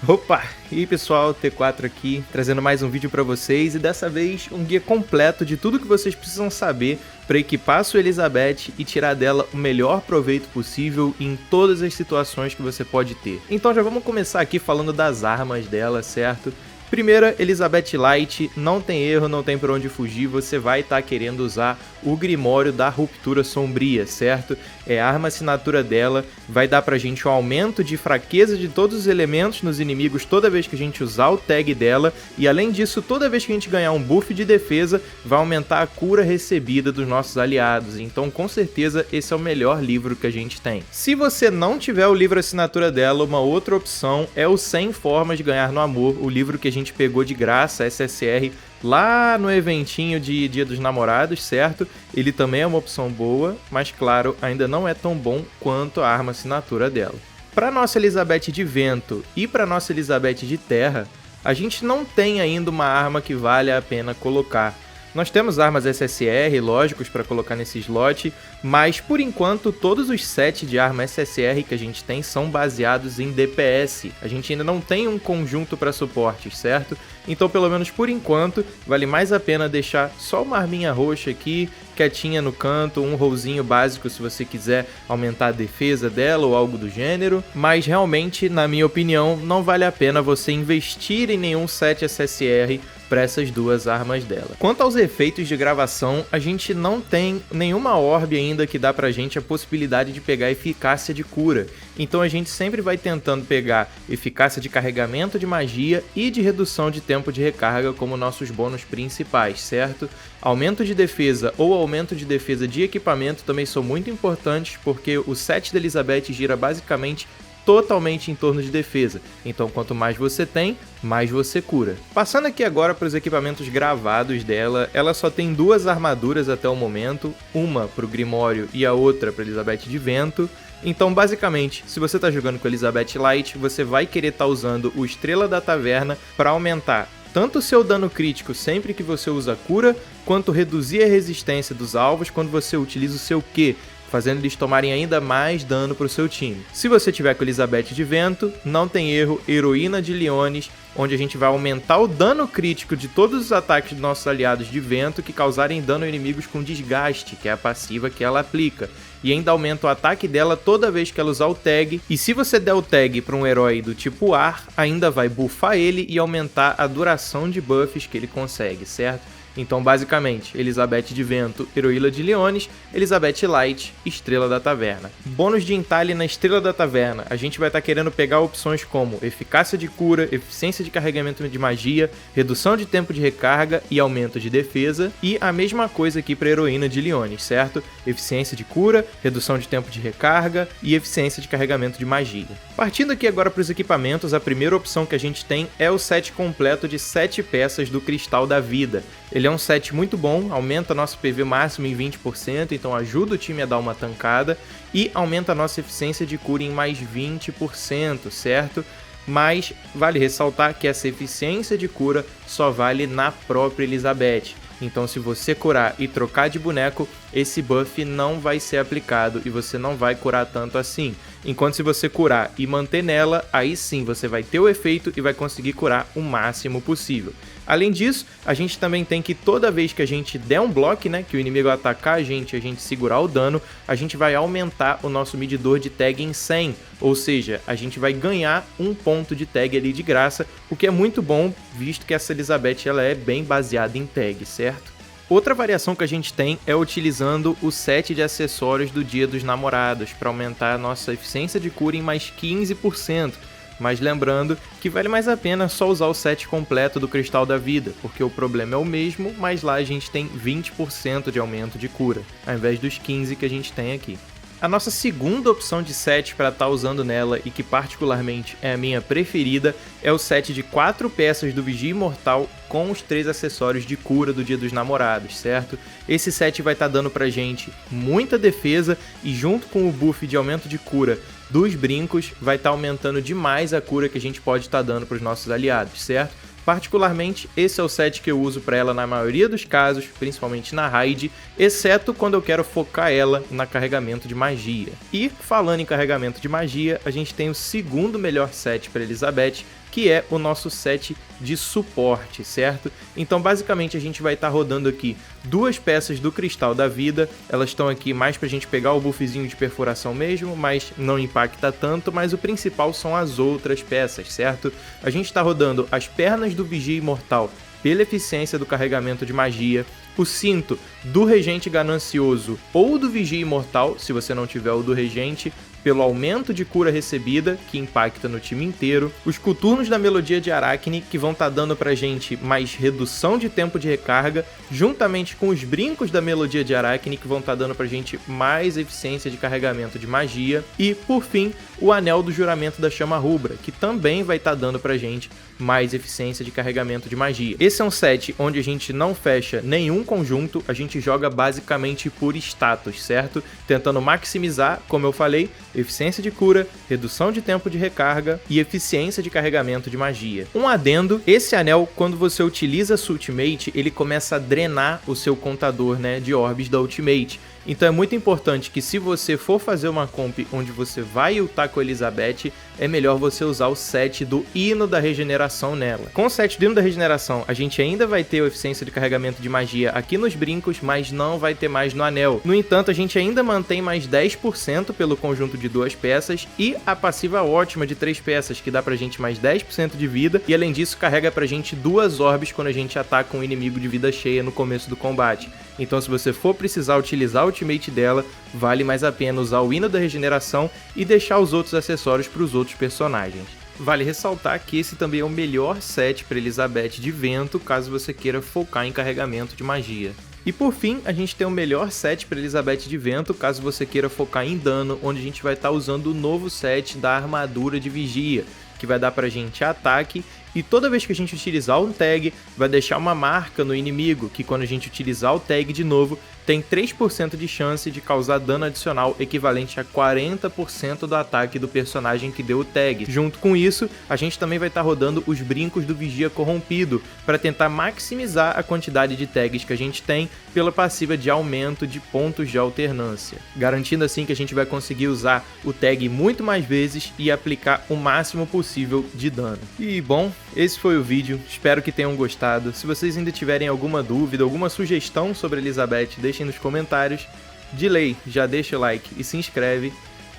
Opa! E aí pessoal, T4 aqui, trazendo mais um vídeo para vocês e dessa vez um guia completo de tudo que vocês precisam saber para equipar sua Elizabeth e tirar dela o melhor proveito possível em todas as situações que você pode ter. Então já vamos começar aqui falando das armas dela, certo? Primeira, Elizabeth Light, não tem erro, não tem por onde fugir, você vai estar querendo usar o Grimório da Ruptura Sombria, certo? É a arma assinatura dela, vai dar pra gente um aumento de fraqueza de todos os elementos nos inimigos toda vez que a gente usar o tag dela, e além disso, toda vez que a gente ganhar um buff de defesa, vai aumentar a cura recebida dos nossos aliados, então com certeza esse é o melhor livro que a gente tem. Se você não tiver o livro assinatura dela, uma outra opção é o 100 Formas de Ganhar no Amor, o livro que a gente pegou de graça, SSR, lá no eventinho de Dia dos Namorados, certo? Ele também é uma opção boa, mas claro, ainda não é tão bom quanto a arma assinatura dela. Para nossa Elizabeth de Vento e para nossa Elizabeth de Terra, a gente não tem ainda uma arma que vale a pena colocar. Nós temos armas SSR, lógicos, para colocar nesse slot, mas por enquanto todos os sets de arma SSR que a gente tem são baseados em DPS. A gente ainda não tem um conjunto para suportes, certo? Então pelo menos por enquanto vale mais a pena deixar só uma arminha roxa aqui, quietinha no canto, um rollzinho básico se você quiser aumentar a defesa dela ou algo do gênero, mas realmente, na minha opinião, não vale a pena você investir em nenhum set SSR para essas duas armas dela. Quanto aos efeitos de gravação, a gente não tem nenhuma orbe ainda que dá pra gente a possibilidade de pegar eficácia de cura, então a gente sempre vai tentando pegar eficácia de carregamento de magia e de redução de tempo de recarga como nossos bônus principais, certo? Aumento de defesa ou aumento de defesa de equipamento também são muito importantes porque o set da Elizabeth gira basicamente totalmente em torno de defesa, então quanto mais você tem, mais você cura. Passando aqui agora para os equipamentos gravados dela, ela só tem duas armaduras até o momento, uma para o Grimório e a outra para Elizabeth de Vento. Então basicamente, se você está jogando com Elizabeth Light, você vai querer estar usando o Estrela da Taverna para aumentar tanto o seu dano crítico sempre que você usa cura, quanto reduzir a resistência dos alvos quando você utiliza o seu Q, fazendo eles tomarem ainda mais dano para o seu time. Se você tiver com Elizabeth de Vento, não tem erro, Heroína de Leones, onde a gente vai aumentar o dano crítico de todos os ataques dos nossos aliados de vento que causarem dano a inimigos com desgaste, que é a passiva que ela aplica. E ainda aumenta o ataque dela toda vez que ela usar o tag, e se você der o tag para um herói do tipo ar, ainda vai buffar ele e aumentar a duração de buffs que ele consegue, certo? Então basicamente, Elizabeth de Vento, Heroína de Leones, Elizabeth Light, Estrela da Taverna. Bônus de entalhe na Estrela da Taverna, a gente vai estar querendo pegar opções como eficácia de cura, eficiência de carregamento de magia, redução de tempo de recarga e aumento de defesa, e a mesma coisa aqui para Heroína de Leones, certo? Eficiência de cura, redução de tempo de recarga e eficiência de carregamento de magia. Partindo aqui agora para os equipamentos, a primeira opção que a gente tem é o set completo de 7 peças do Cristal da Vida. Ele é um set muito bom, aumenta nosso PV máximo em 20%, então ajuda o time a dar uma tancada e aumenta a nossa eficiência de cura em mais 20%, certo? Mas vale ressaltar que essa eficiência de cura só vale na própria Elizabeth. Então se você curar e trocar de boneco, esse buff não vai ser aplicado e você não vai curar tanto assim. Enquanto se você curar e manter nela, aí sim você vai ter o efeito e vai conseguir curar o máximo possível. Além disso, a gente também tem que toda vez que a gente der um bloco, né, que o inimigo atacar a gente segurar o dano, a gente vai aumentar o nosso medidor de tag em 100, ou seja, a gente vai ganhar um ponto de tag ali de graça, o que é muito bom, visto que essa Elizabeth ela é bem baseada em tag, certo? Outra variação que a gente tem é utilizando o set de acessórios do Dia dos Namorados, para aumentar a nossa eficiência de cura em mais 15%. Mas lembrando que vale mais a pena só usar o set completo do Cristal da Vida, porque o problema é o mesmo, mas lá a gente tem 20% de aumento de cura, ao invés dos 15% que a gente tem aqui. A nossa segunda opção de set para estar usando nela, e que particularmente é a minha preferida, é o set de 4 peças do Vigia Imortal com os 3 acessórios de cura do Dia dos Namorados, certo? Esse set vai estar dando pra gente muita defesa e junto com o buff de aumento de cura dos brincos, vai estar aumentando demais a cura que a gente pode estar dando para os nossos aliados, certo? Particularmente, esse é o set que eu uso para ela na maioria dos casos, principalmente na raid, exceto quando eu quero focar ela na carregamento de magia. E, falando em carregamento de magia, a gente tem o segundo melhor set para Elizabeth, que é o nosso set de suporte, certo? Então basicamente a gente vai estar rodando aqui 2 peças do Cristal da Vida, elas estão aqui mais pra gente pegar o buffzinho de perfuração mesmo, mas não impacta tanto, mas o principal são as outras peças, certo? A gente está rodando as pernas do Vigia Imortal pela eficiência do carregamento de magia, o cinto do Regente Ganancioso ou do Vigia Imortal, se você não tiver o do Regente, pelo aumento de cura recebida, que impacta no time inteiro, os coturnos da Melodia de Aracne, que vão estar dando pra gente mais redução de tempo de recarga, juntamente com os brincos da Melodia de Aracne, que vão estar dando pra gente mais eficiência de carregamento de magia, e, por fim, o Anel do Juramento da Chama Rubra, que também vai estar dando pra gente mais eficiência de carregamento de magia. Esse é um set onde a gente não fecha nenhum conjunto, a gente joga basicamente por status, certo? Tentando maximizar, como eu falei, eficiência de cura, redução de tempo de recarga e eficiência de carregamento de magia. Um adendo, esse anel, quando você utiliza a sua ultimate, ele começa a drenar o seu contador, né, de orbes da ultimate. Então é muito importante que se você for fazer uma comp onde você vai ultar com a Elizabeth, é melhor você usar o set do Hino da Regeneração nela. Com o set do Hino da Regeneração, a gente ainda vai ter a eficiência de carregamento de magia aqui nos brincos, mas não vai ter mais no anel. No entanto, a gente ainda mantém mais 10% pelo conjunto de 2 peças e a passiva ótima de 3 peças, que dá pra gente mais 10% de vida, e além disso carrega pra gente 2 orbes quando a gente ataca um inimigo de vida cheia no começo do combate. Então se você for precisar utilizar a ultimate dela, vale mais a pena usar o Hino da Regeneração e deixar os outros acessórios para os outros personagens. Vale ressaltar que esse também é o melhor set para Elizabeth de Vento, caso você queira focar em carregamento de magia. E por fim, a gente tem o melhor set para Elizabeth de Vento, caso você queira focar em dano, onde a gente vai estar usando o novo set da Armadura de Vigia, que vai dar pra gente ataque, e toda vez que a gente utilizar um tag, vai deixar uma marca no inimigo, que quando a gente utilizar o tag de novo, tem 3% de chance de causar dano adicional equivalente a 40% do ataque do personagem que deu o tag. Junto com isso, a gente também vai estar rodando os brincos do Vigia Corrompido, para tentar maximizar a quantidade de tags que a gente tem pela passiva de aumento de pontos de alternância, garantindo assim que a gente vai conseguir usar o tag muito mais vezes e aplicar o máximo possível de dano. E bom, esse foi o vídeo, espero que tenham gostado. Se vocês ainda tiverem alguma dúvida, alguma sugestão sobre Elizabeth, deixem nos comentários. De lei, já deixa o like e se inscreve,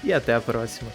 e até a próxima.